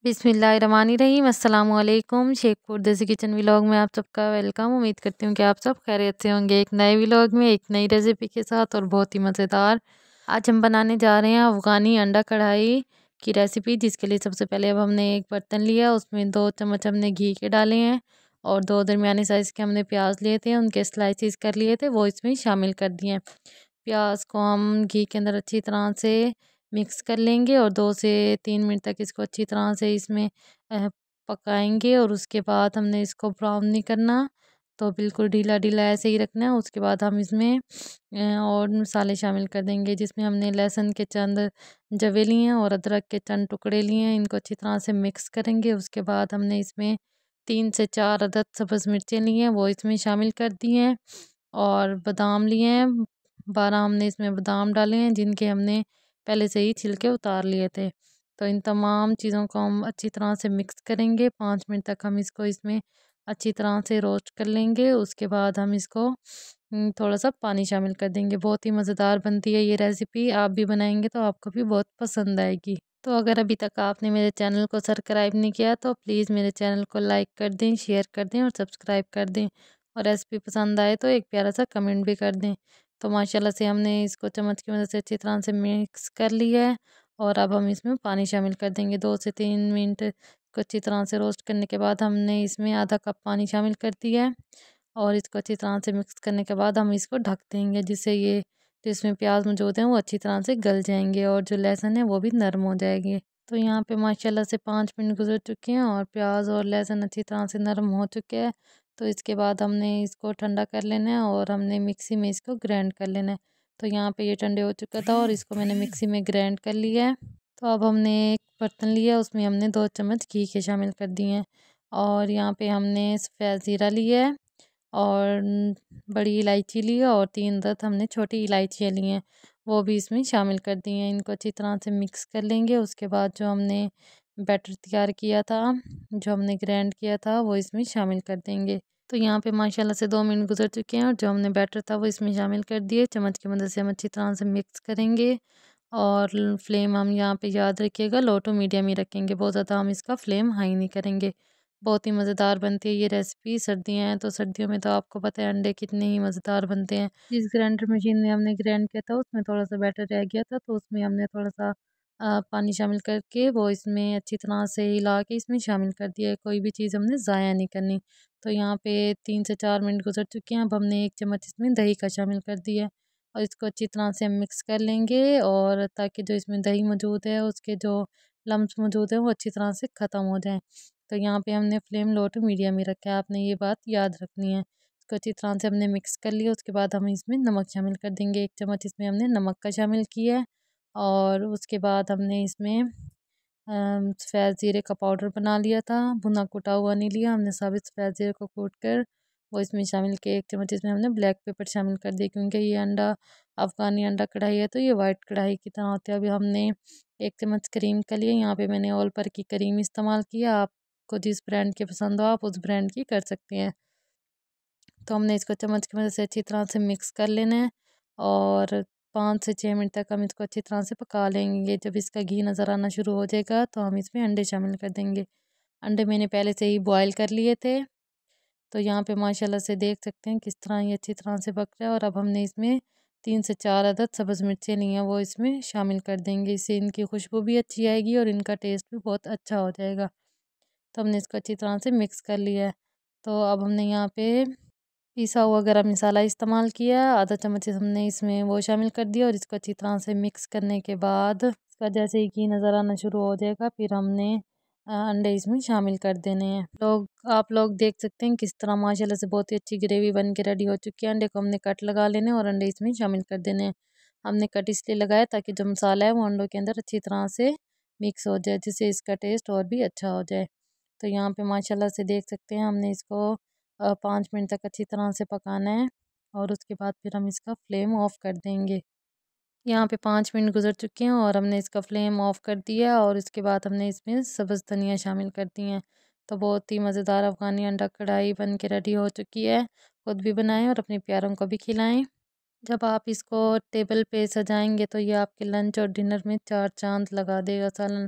बिस्मिल्लाहिर्रहमानिर्रहीम। अस्सलाम वालेकुम। शेख फूड देसी किचन व्लॉग में आप सबका वेलकम। उम्मीद करती हूँ कि आप सब खैरियत से होंगे। एक नए व्लॉग में एक नई रेसिपी के साथ और बहुत ही मज़ेदार। आज हम बनाने जा रहे हैं अफ़गानी अंडा कढ़ाई की रेसिपी, जिसके लिए सबसे पहले अब हमने एक बर्तन लिया, उसमें 2 चम्मच हमने घी के डाले हैं और 2 दरमियाने साइज़ के हमने प्याज लिए थे, उनके स्लाइसिस कर लिए थे, वो इसमें शामिल कर दिए हैं। प्याज को हम घी के अंदर अच्छी तरह से मिक्स कर लेंगे और 2 से 3 मिनट तक इसको अच्छी तरह से इसमें अ, पकाएंगे और उसके बाद हमने इसको ब्राउन नहीं करना, तो बिल्कुल ढीला ढीला ऐसे ही रखना है। उसके बाद हम इसमें और मसाले शामिल कर देंगे, जिसमें हमने लहसुन के चंद जवे लिए हैं और अदरक के चंद टुकड़े लिए हैं। इनको अच्छी तरह से मिक्स करेंगे। उसके बाद हमने इसमें 3 से 4 अदद सब्ज़ मिर्चें ली हैं, वो इसमें शामिल कर दी हैं और बादाम लिए हैं। 12 हमने इसमें बादाम डाले हैं, जिनके हमने पहले से ही छिलके उतार लिए थे। तो इन तमाम चीज़ों को हम अच्छी तरह से मिक्स करेंगे। 5 मिनट तक हम इसको इसमें अच्छी तरह से रोस्ट कर लेंगे। उसके बाद हम इसको थोड़ा सा पानी शामिल कर देंगे। बहुत ही मज़ेदार बनती है ये रेसिपी। आप भी बनाएंगे तो आपको भी बहुत पसंद आएगी। तो अगर अभी तक आपने मेरे चैनल को सब्सक्राइब नहीं किया तो प्लीज़ मेरे चैनल को लाइक कर दें, शेयर कर दें और सब्सक्राइब कर दें। और रेसिपी पसंद आए तो एक प्यारा सा कमेंट भी कर दें। तो माशाल्लाह से हमने इसको चम्मच की मदद से अच्छी तरह से मिक्स कर लिया है और अब हम इसमें पानी शामिल कर देंगे। 2 से 3 मिनट को अच्छी तरह से रोस्ट करने के बाद हमने इसमें आधा कप पानी शामिल कर दिया है और इसको अच्छी तरह से मिक्स करने के बाद हम इसको ढक देंगे, जिससे ये जो इसमें प्याज मौजूद हैं वो अच्छी तरह से गल जाएंगे और जो लहसुन है वो भी नरम हो जाएगी। तो यहाँ पे माशाल्लाह से 5 मिनट गुजर चुके हैं और प्याज और लहसुन अच्छी तरह से नरम हो चुके हैं। तो इसके बाद हमने इसको ठंडा कर लेना है और हमने मिक्सी में इसको ग्राइंड कर लेना है। तो यहाँ पे ये ठंडे हो चुका था और इसको मैंने मिक्सी में ग्राइंड कर लिया है। तो अब हमने एक बर्तन लिया, उसमें हमने 2 चम्मच घी के शामिल कर दिए हैं और यहाँ पे हमने सफ़ेद ज़ीरा लिया है और बड़ी इलायची ली है और 3 अदद हमने छोटी इलायचियाँ ली हैं, वो भी इसमें शामिल कर दी हैं। इनको अच्छी तरह से मिक्स कर लेंगे। उसके बाद जो हमने बैटर तैयार किया था, जो हमने ग्राइंड किया था, वो इसमें शामिल कर देंगे। तो यहाँ पे माशाल्लाह से 2 मिनट गुजर चुके हैं और जो हमने बैटर था वो इसमें शामिल कर दिए। चम्मच की मदद से हम अच्छी तरह से मिक्स करेंगे और फ्लेम हम यहाँ पे याद रखिएगा लो टू मीडियम ही रखेंगे। बहुत ज़्यादा हम इसका फ्लेम हाई नहीं करेंगे। बहुत ही मज़ेदार बनती है ये रेसिपी। सर्दियाँ हैं तो सर्दियों में तो आपको पता है अंडे कितने ही मज़ेदार बनते हैं। जिस ग्राइंडर मशीन में हमने ग्राइंड किया था उसमें थोड़ा सा बैटर रह गया था, तो उसमें हमने थोड़ा सा पानी शामिल करके वो इसमें अच्छी तरह से हिला के इसमें शामिल कर दिया है। कोई भी चीज़ हमने ज़ाया नहीं करनी। तो यहाँ पे 3 से 4 मिनट गुजर चुके हैं। अब हमने 1 चम्मच इसमें दही का शामिल कर दिया है और इसको अच्छी तरह से हम मिक्स कर लेंगे और ताकि जो इसमें दही मौजूद है उसके जो लम्स मौजूद हैं वो अच्छी तरह से ख़त्म हो जाएँ। तो यहाँ पे हमने फ्लेम लो टू मीडियम ही रखा है, आपने ये बात याद रखनी है। इसको अच्छी तरह से हमने मिक्स कर लिया। उसके बाद हम इसमें नमक शामिल कर देंगे। 1 चम्मच इसमें हमने नमक का शामिल किया है और उसके बाद हमने इसमें सफ़ेद ज़ीरे का पाउडर बना लिया था, भुना कुटा हुआ नहीं लिया हमने, साबित सफ़ेद ज़ीरे को कूट कर वो इसमें शामिल किया। 1 चम्मच इसमें हमने ब्लैक पेपर शामिल कर दिया, क्योंकि ये अंडा अफ़गानी अंडा कढ़ाई है तो ये वाइट कढ़ाई की तरह होती है। अभी हमने 1 चम्मच क्रीम का लिया, यहाँ पे मैंने ऑल पर की क्रीम इस्तेमाल किया। आपको जिस ब्रांड की पसंद हो आप उस ब्रांड की कर सकते हैं। तो हमने इसको चम्मच की मदद से अच्छी तरह से मिक्स कर लेना है और 5 से 6 मिनट तक हम इसको अच्छी तरह से पका लेंगे। जब इसका घी नज़र आना शुरू हो जाएगा तो हम इसमें अंडे शामिल कर देंगे। अंडे मैंने पहले से ही बॉयल कर लिए थे, तो यहाँ पे माशाल्लाह से देख सकते हैं किस तरह ये अच्छी तरह से पक रहा है। और अब हमने इसमें 3 से 4 अदद सब्ज़ मिर्चें ली हैं, वो इसमें शामिल कर देंगे। इससे इनकी खुशबू भी अच्छी आएगी और इनका टेस्ट भी बहुत अच्छा हो जाएगा। तो हमने इसको अच्छी तरह से मिक्स कर लिया है। तो अब हमने यहाँ पे पिसा हुआ गरम मसाला इस्तेमाल किया, आधा चम्मच हमने इसमें वो शामिल कर दिया और इसको अच्छी तरह से मिक्स करने के बाद इसका जैसे ही घी नज़र आना शुरू हो जाएगा फिर हमने अंडे इसमें शामिल कर देने हैं। आप लोग देख सकते हैं किस तरह माशाल्लाह से बहुत ही अच्छी ग्रेवी बन के रेडी हो चुकी है। अंडे को हमने कट लगा लेने और अंडे इसमें शामिल कर देने हैं। हमने कट इसलिए लगाया ताकि जो मसाला है वो अंडों के अंदर अच्छी तरह से मिक्स हो जाए, जिससे इसका टेस्ट और भी अच्छा हो जाए। तो यहाँ पे माशाल्लाह से देख सकते हैं हमने इसको 5 मिनट तक अच्छी तरह से पकाना है और उसके बाद फिर हम इसका फ्लेम ऑफ कर देंगे। यहाँ पे 5 मिनट गुजर चुके हैं और हमने इसका फ्लेम ऑफ कर दिया और इसके बाद हमने इसमें सब्ज़ धनिया शामिल कर दी हैं। तो बहुत ही मज़ेदार अफ़गानी अंडा कढ़ाई बन के रेडी हो चुकी है। खुद भी बनाएं और अपने प्यारों को भी खिलाएं। जब आप इसको टेबल पे सजाएंगे तो ये आपके लंच और डिनर में 4 चाँद लगा देगा। सालन